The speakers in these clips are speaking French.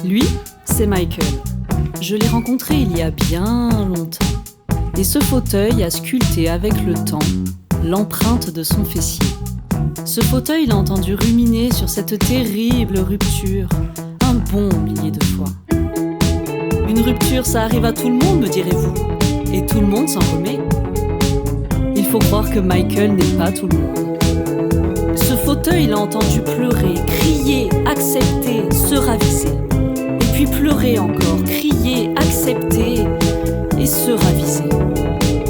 Lui, c'est Michael. Je l'ai rencontré il y a bien longtemps. Et ce fauteuil a sculpté avec le temps l'empreinte de son fessier. Ce fauteuil l'a entendu ruminer sur cette terrible rupture un bon millier de fois. Une rupture, ça arrive à tout le monde, me direz-vous. Et tout le monde s'en remet. Il faut croire que Michael n'est pas tout le monde. Ce fauteuil l'a entendu pleurer, crier, accepter, se raviser. Et puis pleurer encore, crier, accepter et se raviser.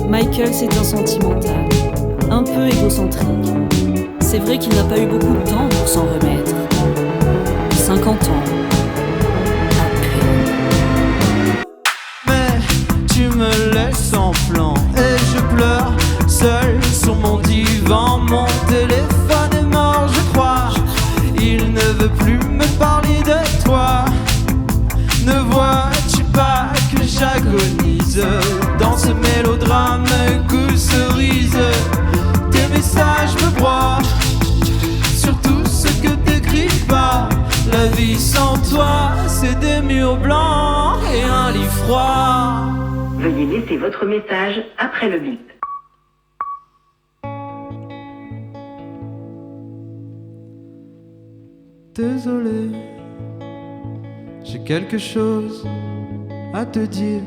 Michael, c'est un sentimental, un peu égocentrique. C'est vrai qu'il n'a pas eu beaucoup de temps pour s'en remettre. 50 ans. Tu me laisses en plan et je pleure seul sur mon divan. Mon téléphone est mort, je crois. Il ne veut plus me parler de toi. Ne vois-tu pas que j'agonise dans ce mélodrame goût cerise? Tes messages me broient sur tout ce que t'écris pas. La vie sans toi, c'est des murs blancs et un lit froid. Veuillez laisser votre message après le bip. Désolé, j'ai quelque chose à te dire.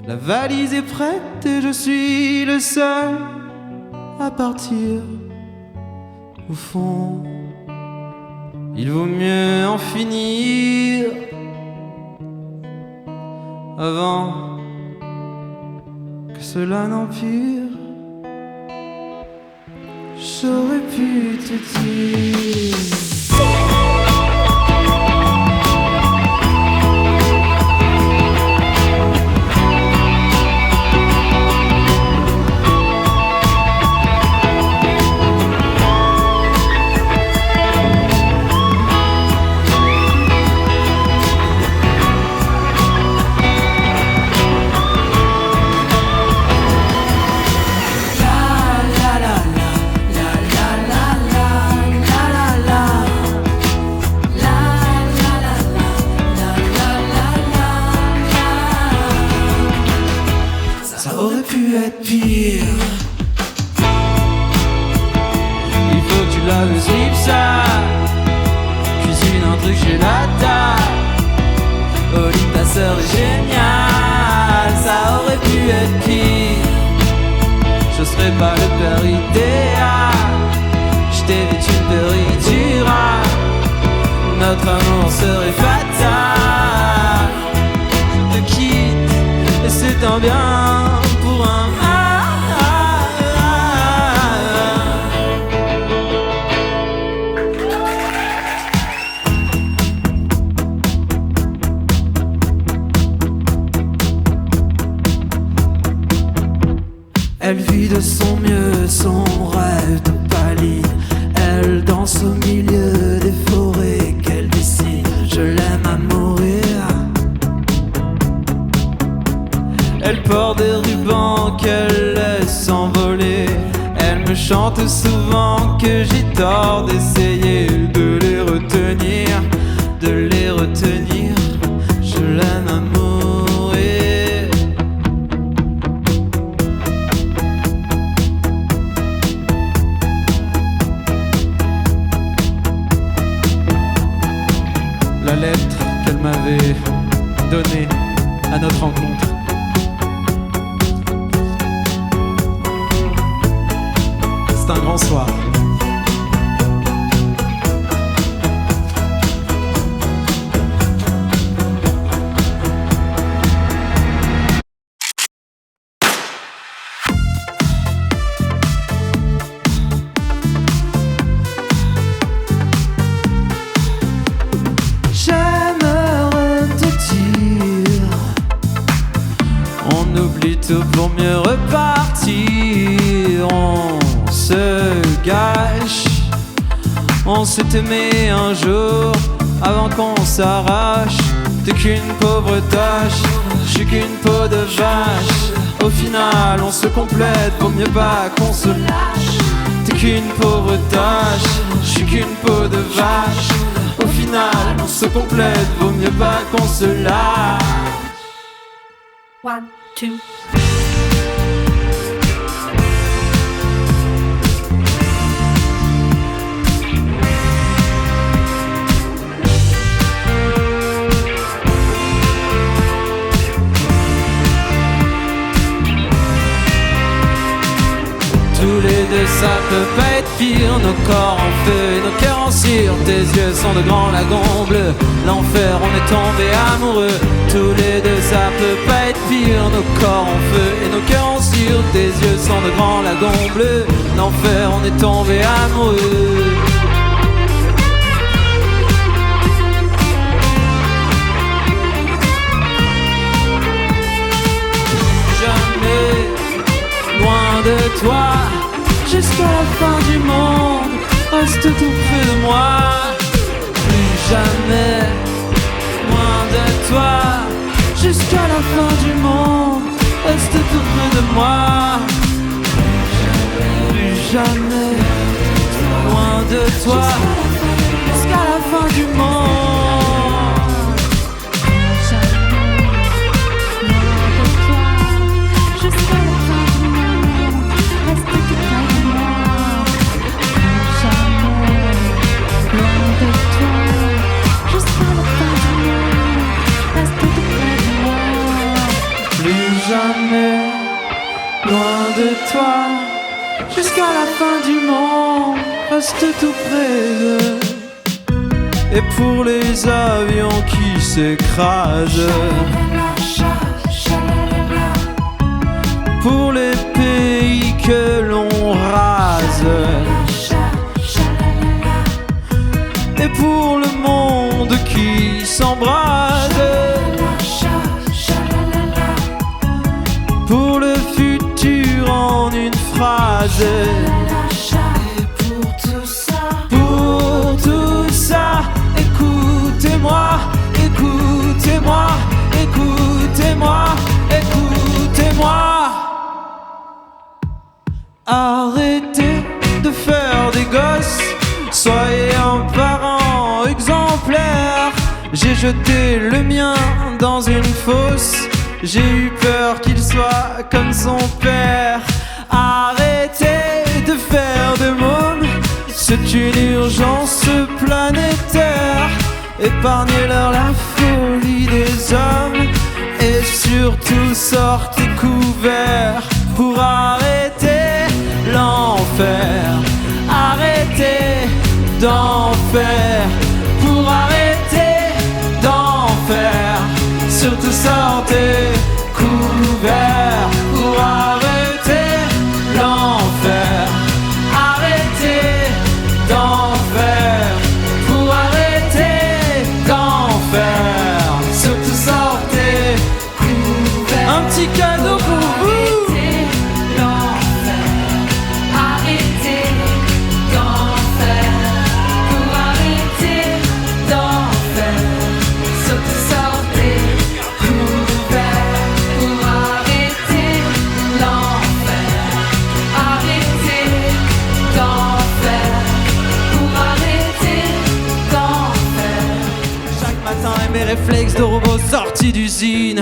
La valise est prête et je suis le seul à partir. Au fond, il vaut mieux en finir avant que cela n'empire. J'aurais pu te dire. Pire. Il faut que tu laves le slip sale. Cuisine un truc chez la table. Au lit ta sœur est géniale. Ça aurait pu être pire. Je serais pas le père idéal. Je t'évite une péridurale. Notre amour serait fatal. Je te quitte et c'est un bien pour un mal. Elle vit de son mieux son rêve de paline. Elle danse au milieu des forêts qu'elle dessine. Je l'aime à mourir. Elle porte des rubans qu'elle laisse s'envoler. Elle me chante souvent que j'ai tort d'essayer de les retenir, de les retenir. Je l'aime à mourir. La lettre qu'elle m'avait donnée à notre rencontre. C'est un grand soir. J'aimerais te dire, on oublie tout pour mieux repartir. On se gâche, on s'est aimé un jour avant qu'on s'arrache. T'es qu'une pauvre tâche, je suis qu'une peau de vache. Au final on se complète, vaut mieux pas qu'on se lâche. T'es qu'une pauvre tâche, je suis qu'une peau de vache. Au final se complète, vaut mieux pas qu'on se lâche. 1, 2. Tous les deux ça peut pas être pire. Nos corps en feu et nos cœurs en cire. Tes yeux sont de grands lagons bleus. L'enfer, on est tombé amoureux. Tous les deux ça peut pas être pire. Nos corps en feu et nos cœurs en cire. Tes yeux sont de grands lagons bleus. L'enfer, on est tombé amoureux. Jamais loin de toi, jusqu'à la fin du monde, reste tout près de moi. Plus jamais loin de toi, jusqu'à la fin du monde, reste tout près de moi. Plus jamais loin de toi, jusqu'à la fin du monde. Jamais loin de toi, jusqu'à la fin du monde, reste tout près d'eux. Et pour les avions qui s'écrasent, pour les pays que l'on rase, et pour le monde qui s'embrase, pour le futur en une phrase. Et pour tout ça, écoutez-moi, écoutez-moi, écoutez-moi, écoutez-moi. Arrêtez de faire des gosses, soyez un parent exemplaire. J'ai jeté le mien dans une fosse, j'ai eu peur qu'il soit comme son père. Arrêtez de faire de mômes, c'est une urgence planétaire. Épargnez-leur la folie des hommes et surtout sortez couverts pour arrêter l'enfer. Arrêtez d'en faire, pour arrêter d'en faire. Surtout sortez couverts pour arrêter l'enfer. Arrêtez d'en faire, pour arrêter d'en faire. Surtout sortez couverts. Un petit cadeau pour vous. Mes réflexes de robot sortis d'usine.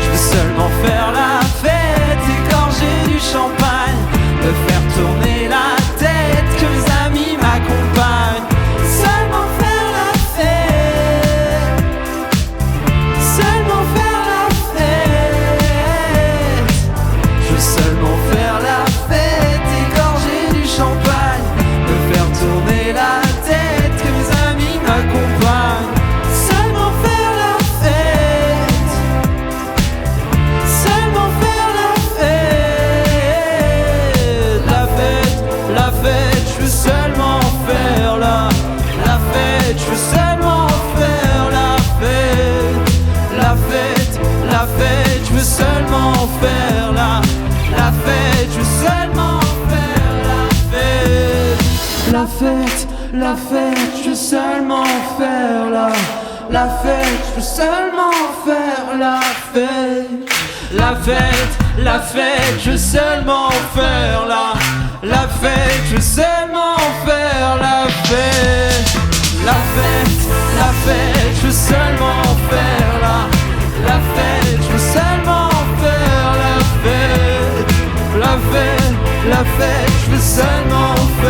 Je veux seulement faire la fête, égorger du champagne, me faire tourner la tête, que mes amis m'accompagnent. Seulement faire la fête, seulement faire la fête. Je veux seulement faire la fête, égorger du champagne, me faire tourner la tête, que mes amis m'accompagnent. Faire la fête, je veux seulement faire la fête. La fête, je veux seulement faire la fête, je veux seulement faire la fête. La fête, je veux seulement faire la fête, je veux seulement faire la fête. La fête, je fête, je veux seulement faire